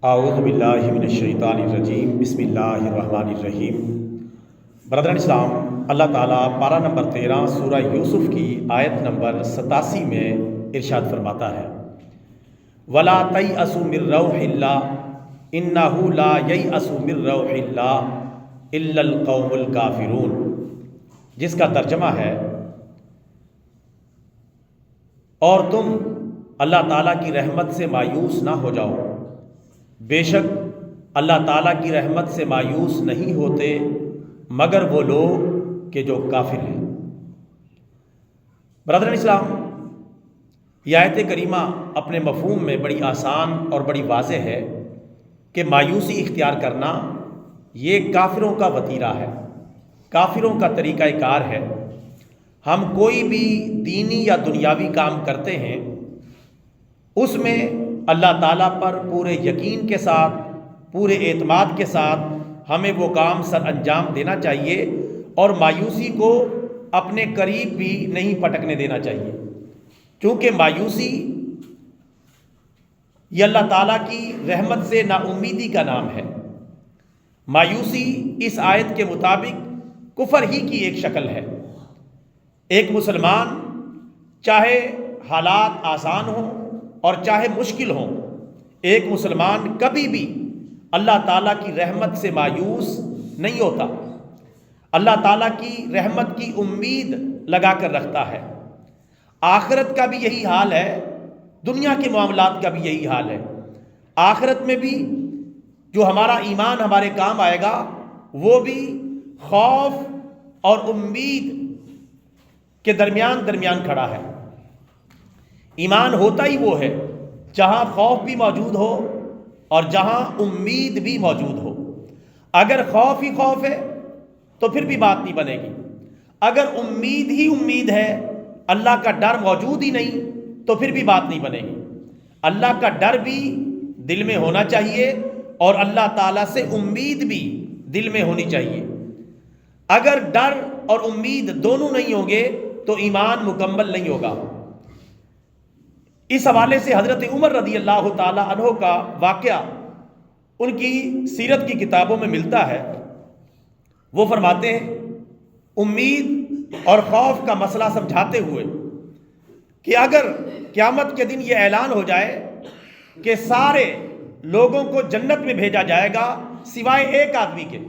اعوذ باللہ من الشیطان الرجیم بسم اللہ الرحمن الرحیم۔ برادران اسلام، اللہ تعالیٰ پارہ نمبر 13 سورہ یوسف کی آیت نمبر 87 میں ارشاد فرماتا ہے، وَلَا تَيْأَسُوا مِن رَّوْحِ اللَّهِ إِنَّهُ لَا يَيْأَسُ مِن رَّوْحِ اللَّهِ إِلَّا الْقَوْمُ الْكَافِرُونَ، جس کا ترجمہ ہے، اور تم اللہ تعالیٰ کی رحمت سے مایوس نہ ہو جاؤ، بے شک اللہ تعالیٰ کی رحمت سے مایوس نہیں ہوتے مگر وہ لوگ کہ جو کافر ہیں۔ برادران اسلام، یہ آیت کریمہ اپنے مفہوم میں بڑی آسان اور بڑی واضح ہے کہ مایوسی اختیار کرنا یہ کافروں کا وتیرہ ہے، کافروں کا طریقہ کار ہے۔ ہم کوئی بھی دینی یا دنیاوی کام کرتے ہیں، اس میں اللہ تعالیٰ پر پورے یقین کے ساتھ، پورے اعتماد کے ساتھ ہمیں وہ کام سر انجام دینا چاہیے، اور مایوسی کو اپنے قریب بھی نہیں پٹکنے دینا چاہیے، کیونکہ مایوسی یہ اللہ تعالیٰ کی رحمت سے نا امیدی کا نام ہے۔ مایوسی اس آیت کے مطابق کفر ہی کی ایک شکل ہے۔ ایک مسلمان چاہے حالات آسان ہوں اور چاہے مشکل ہوں، ایک مسلمان کبھی بھی اللہ تعالیٰ کی رحمت سے مایوس نہیں ہوتا، اللہ تعالیٰ کی رحمت کی امید لگا کر رکھتا ہے۔ آخرت کا بھی یہی حال ہے، دنیا کے معاملات کا بھی یہی حال ہے۔ آخرت میں بھی جو ہمارا ایمان ہمارے کام آئے گا، وہ بھی خوف اور امید کے درمیان کھڑا ہے۔ ایمان ہوتا ہی وہ ہے جہاں خوف بھی موجود ہو اور جہاں امید بھی موجود ہو۔ اگر خوف ہی خوف ہے تو پھر بھی بات نہیں بنے گی، اگر امید ہی امید ہے، اللہ کا ڈر موجود ہی نہیں، تو پھر بھی بات نہیں بنے گی۔ اللہ کا ڈر بھی دل میں ہونا چاہیے اور اللہ تعالیٰ سے امید بھی دل میں ہونی چاہیے۔ اگر ڈر اور امید دونوں نہیں ہوں گے تو ایمان مکمل نہیں ہوگا۔ اس حوالے سے حضرت عمر رضی اللہ تعالیٰ عنہ کا واقعہ ان کی سیرت کی کتابوں میں ملتا ہے۔ وہ فرماتے ہیں، امید اور خوف کا مسئلہ سمجھاتے ہوئے، کہ اگر قیامت کے دن یہ اعلان ہو جائے کہ سارے لوگوں کو جنت میں بھیجا جائے گا سوائے ایک آدمی کے،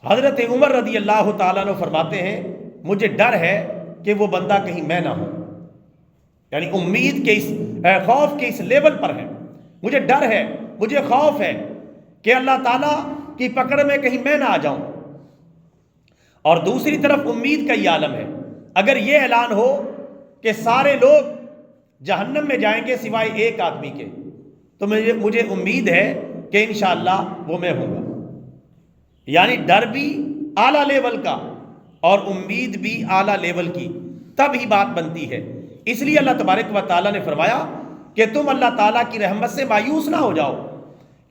حضرت عمر رضی اللہ تعالیٰ عنہ فرماتے ہیں، مجھے ڈر ہے کہ وہ بندہ کہیں میں نہ ہوں۔ یعنی امید کے اس خوف کے اس لیول پر ہے، مجھے ڈر ہے، مجھے خوف ہے کہ اللہ تعالیٰ کی پکڑ میں کہیں میں نہ آ جاؤں۔ اور دوسری طرف امید کا یہ عالم ہے، اگر یہ اعلان ہو کہ سارے لوگ جہنم میں جائیں گے سوائے ایک آدمی کے، تو مجھے امید ہے کہ انشاءاللہ وہ میں ہوں گا۔ یعنی ڈر بھی اعلیٰ لیول کا اور امید بھی اعلیٰ لیول کی، تب ہی بات بنتی ہے۔ اس لیے اللہ تبارک و تعالیٰ نے فرمایا کہ تم اللہ تعالیٰ کی رحمت سے مایوس نہ ہو جاؤ،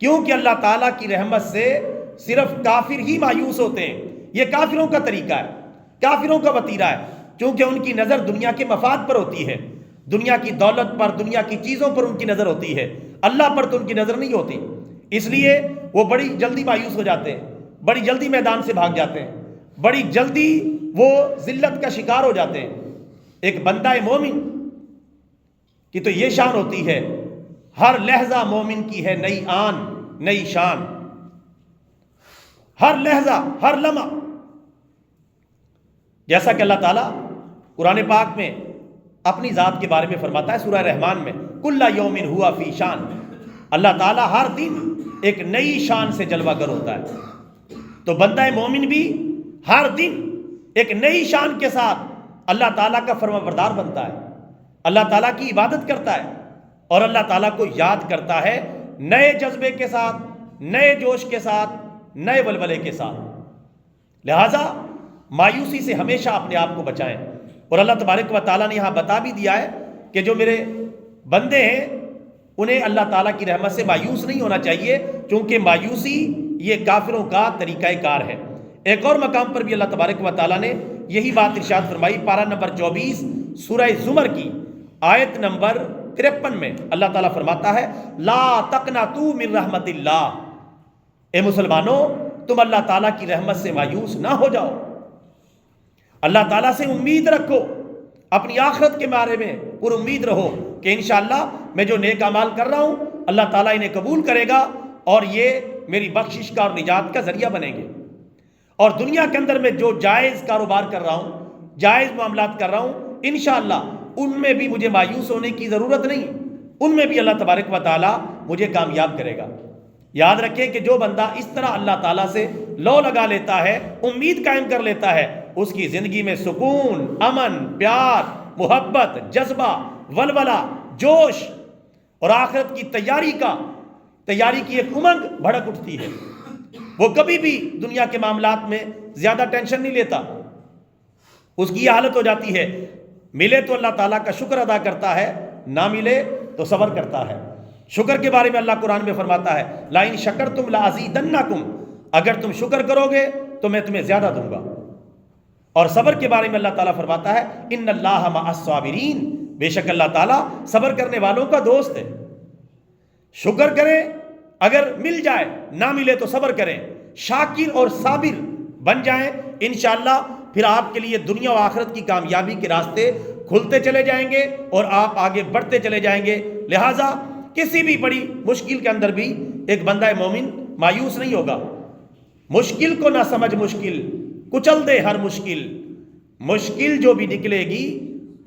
کیونکہ اللہ تعالیٰ کی رحمت سے صرف کافر ہی مایوس ہوتے ہیں۔ یہ کافروں کا طریقہ ہے، کافروں کا وتیرہ ہے، کیونکہ ان کی نظر دنیا کے مفاد پر ہوتی ہے، دنیا کی دولت پر، دنیا کی چیزوں پر ان کی نظر ہوتی ہے، اللہ پر تو ان کی نظر نہیں ہوتی۔ اس لیے وہ بڑی جلدی مایوس ہو جاتے ہیں، بڑی جلدی میدان سے بھاگ جاتے ہیں، بڑی جلدی وہ ذلت کا شکار ہو جاتے ہیں۔ ایک بندہ مومن کی تو یہ شان ہوتی ہے، ہر لحظہ مومن کی ہے نئی آن، نئی شان، ہر لحظہ، ہر لمحہ۔ جیسا کہ اللہ تعالیٰ قرآن پاک میں اپنی ذات کے بارے میں فرماتا ہے سورہ رحمان میں، کل یوم ہوا فی شان، اللہ تعالیٰ ہر دن ایک نئی شان سے جلوہ گر ہوتا ہے۔ تو بندہ مومن بھی ہر دن ایک نئی شان کے ساتھ اللہ تعالیٰ کا فرما بردار بنتا ہے، اللہ تعالیٰ کی عبادت کرتا ہے اور اللہ تعالیٰ کو یاد کرتا ہے، نئے جذبے کے ساتھ، نئے جوش کے ساتھ، نئے ولولے کے ساتھ۔ لہٰذا مایوسی سے ہمیشہ اپنے آپ کو بچائیں۔ اور اللہ تبارک و تعالیٰ نے یہاں بتا بھی دیا ہے کہ جو میرے بندے ہیں انہیں اللہ تعالیٰ کی رحمت سے مایوس نہیں ہونا چاہیے، کیونکہ مایوسی یہ کافروں کا طریقہ کار ہے۔ ایک اور مقام پر بھی اللہ تبارک و تعالیٰ نے یہی بات ارشاد فرمائی، پارہ نمبر 24 سورہ زمر کی آیت نمبر 53 میں اللہ تعالیٰ فرماتا ہے لا تقنطوا من رحمت اللہ، اے مسلمانوں تم اللہ تعالیٰ کی رحمت سے مایوس نہ ہو جاؤ، اللہ تعالیٰ سے امید رکھو، اپنی آخرت کے بارے میں پر امید رہو کہ انشاءاللہ میں جو نیک اعمال کر رہا ہوں اللہ تعالیٰ انہیں قبول کرے گا اور یہ میری بخشش کا اور نجات کا ذریعہ بنیں گے۔ اور دنیا کے اندر میں جو جائز کاروبار کر رہا ہوں، جائز معاملات کر رہا ہوں، انشاءاللہ ان میں بھی مجھے مایوس ہونے کی ضرورت نہیں، ان میں بھی اللہ تبارک و تعالیٰ مجھے کامیاب کرے گا۔ یاد رکھیں کہ جو بندہ اس طرح اللہ تعالیٰ سے لو لگا لیتا ہے، امید قائم کر لیتا ہے، اس کی زندگی میں سکون، امن، پیار، محبت، جذبہ، ولولہ، جوش اور آخرت کی تیاری کی ایک امنگ بھڑک اٹھتی ہے۔ وہ کبھی بھی دنیا کے معاملات میں زیادہ ٹینشن نہیں لیتا، اس کی یہ حالت ہو جاتی ہے، ملے تو اللہ تعالیٰ کا شکر ادا کرتا ہے، نہ ملے تو صبر کرتا ہے۔ شکر کے بارے میں اللہ قرآن میں فرماتا ہے لَإِن شَكَرْتُمْ لَأَزِيدَنَّكُمْ، اگر تم شکر کرو گے تو میں تمہیں زیادہ دوں گا۔ اور صبر کے بارے میں اللہ تعالیٰ فرماتا ہے إِنَّ اللَّهَ مَعَ الصَّابِرِينَ، بے شک اللہ تعالیٰ صبر کرنے والوں کا دوست ہے۔ شکر کریں، اگر مل جائے، نہ ملے تو صبر کریں، شاکر اور صابر بن جائیں، انشاءاللہ پھر آپ کے لیے دنیا و آخرت کی کامیابی کے راستے کھلتے چلے جائیں گے اور آپ آگے بڑھتے چلے جائیں گے۔ لہٰذا کسی بھی بڑی مشکل کے اندر بھی ایک بندہ مومن مایوس نہیں ہوگا۔ مشکل کو نہ سمجھ مشکل، کچل دے ہر مشکل، مشکل جو بھی نکلے گی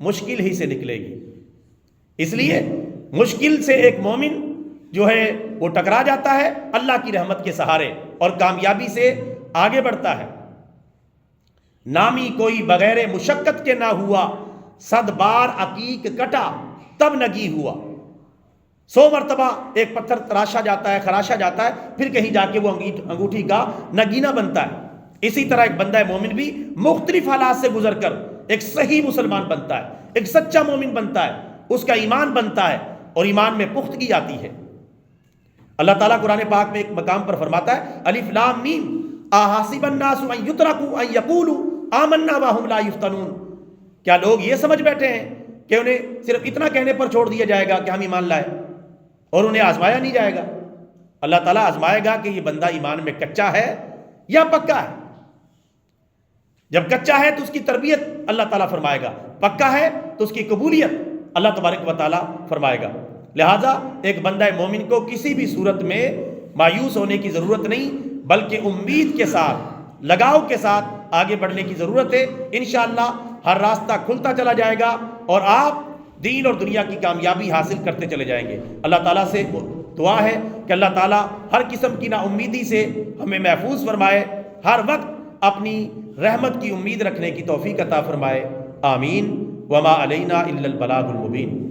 مشکل ہی سے نکلے گی۔ اس لیے مشکل سے ایک مومن جو ہے وہ ٹکرا جاتا ہے اللہ کی رحمت کے سہارے اور کامیابی سے آگے بڑھتا ہے۔ نامی کوئی بغیر مشقت کے نہ ہوا، 100 بار عقیق کٹا تب نگی ہوا۔ 100 مرتبہ ایک پتھر تراشا جاتا ہے، خراشا جاتا ہے، پھر کہیں جا کے وہ انگوٹھی کا نگینہ بنتا ہے۔ اسی طرح ایک بندہ مومن بھی مختلف حالات سے گزر کر ایک صحیح مسلمان بنتا ہے، ایک سچا مومن بنتا ہے، اس کا ایمان بنتا ہے اور ایمان میں پختگی آتی ہے۔ اللہ تعالیٰ قرآن پاک میں ایک مقام پر فرماتا ہے الف لام میم احاسب الناس ان یترکوا ان یقولوا آمنا وهم لا یفتنون، کیا لوگ یہ سمجھ بیٹھے ہیں کہ انہیں صرف اتنا کہنے پر چھوڑ دیا جائے گا کہ ہم ایمان لائے اور انہیں آزمایا نہیں جائے گا؟ اللہ تعالیٰ آزمائے گا کہ یہ بندہ ایمان میں کچا ہے یا پکا ہے۔ جب کچا ہے تو اس کی تربیت اللہ تعالیٰ فرمائے گا، پکا ہے تو اس کی قبولیت اللہ تبارک و تعالیٰ فرمائے گا۔ لہٰذا ایک بندہ مومن کو کسی بھی صورت میں مایوس ہونے کی ضرورت نہیں، بلکہ امید کے ساتھ، لگاؤ کے ساتھ آگے بڑھنے کی ضرورت ہے۔ انشاءاللہ ہر راستہ کھلتا چلا جائے گا اور آپ دین اور دنیا کی کامیابی حاصل کرتے چلے جائیں گے۔ اللہ تعالیٰ سے دعا ہے کہ اللہ تعالیٰ ہر قسم کی نا امیدی سے ہمیں محفوظ فرمائے، ہر وقت اپنی رحمت کی امید رکھنے کی توفیق عطا فرمائے۔ آمین۔ وما علینا الا البلاغ المبین۔